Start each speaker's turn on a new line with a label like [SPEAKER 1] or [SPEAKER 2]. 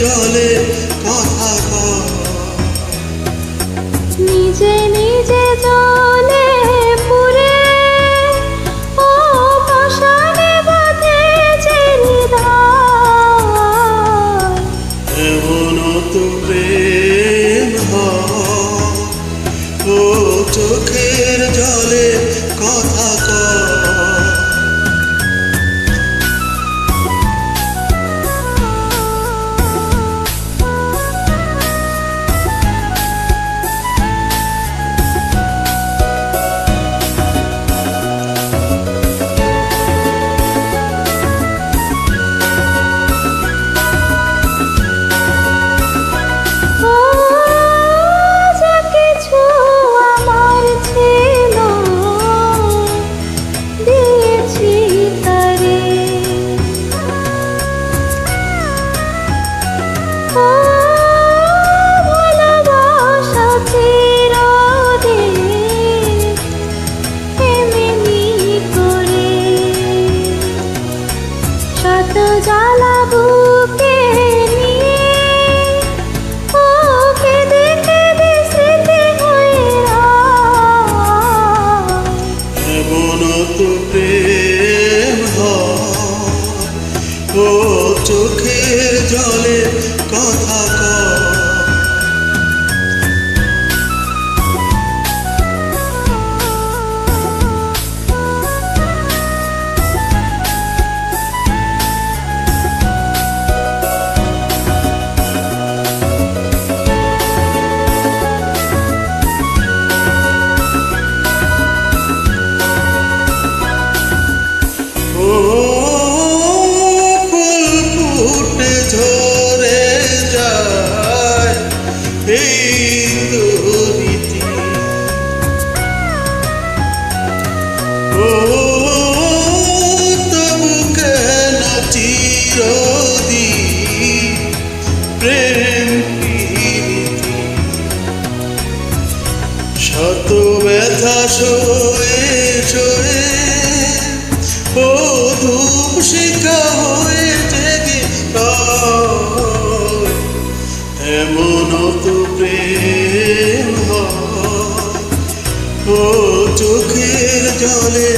[SPEAKER 1] জলে কথা কয়।
[SPEAKER 2] নিজে নিজে জলে পুরে ও মশানে বাঁধেছে হৃদয়।
[SPEAKER 1] এমন তো প্রেম হয়, ও চোখের জলে কথা কয়।
[SPEAKER 2] জ্বালা বুকে নিয়ে ওকে দেখে স্মৃতি হয়ে রয়।
[SPEAKER 1] এমন তো প্রেম হয়, ও চোখের জলে কথা কয়। ঝরে যায় এই রীতি, ও তবু কেন চিরদিন প্রেম প্রীতি। শত ব্যথা সয়ে সয়ে ও ধূপ শিখা হয়ে জেগে রয়। এমন তো প্রেম হয়, ও চোখের জলে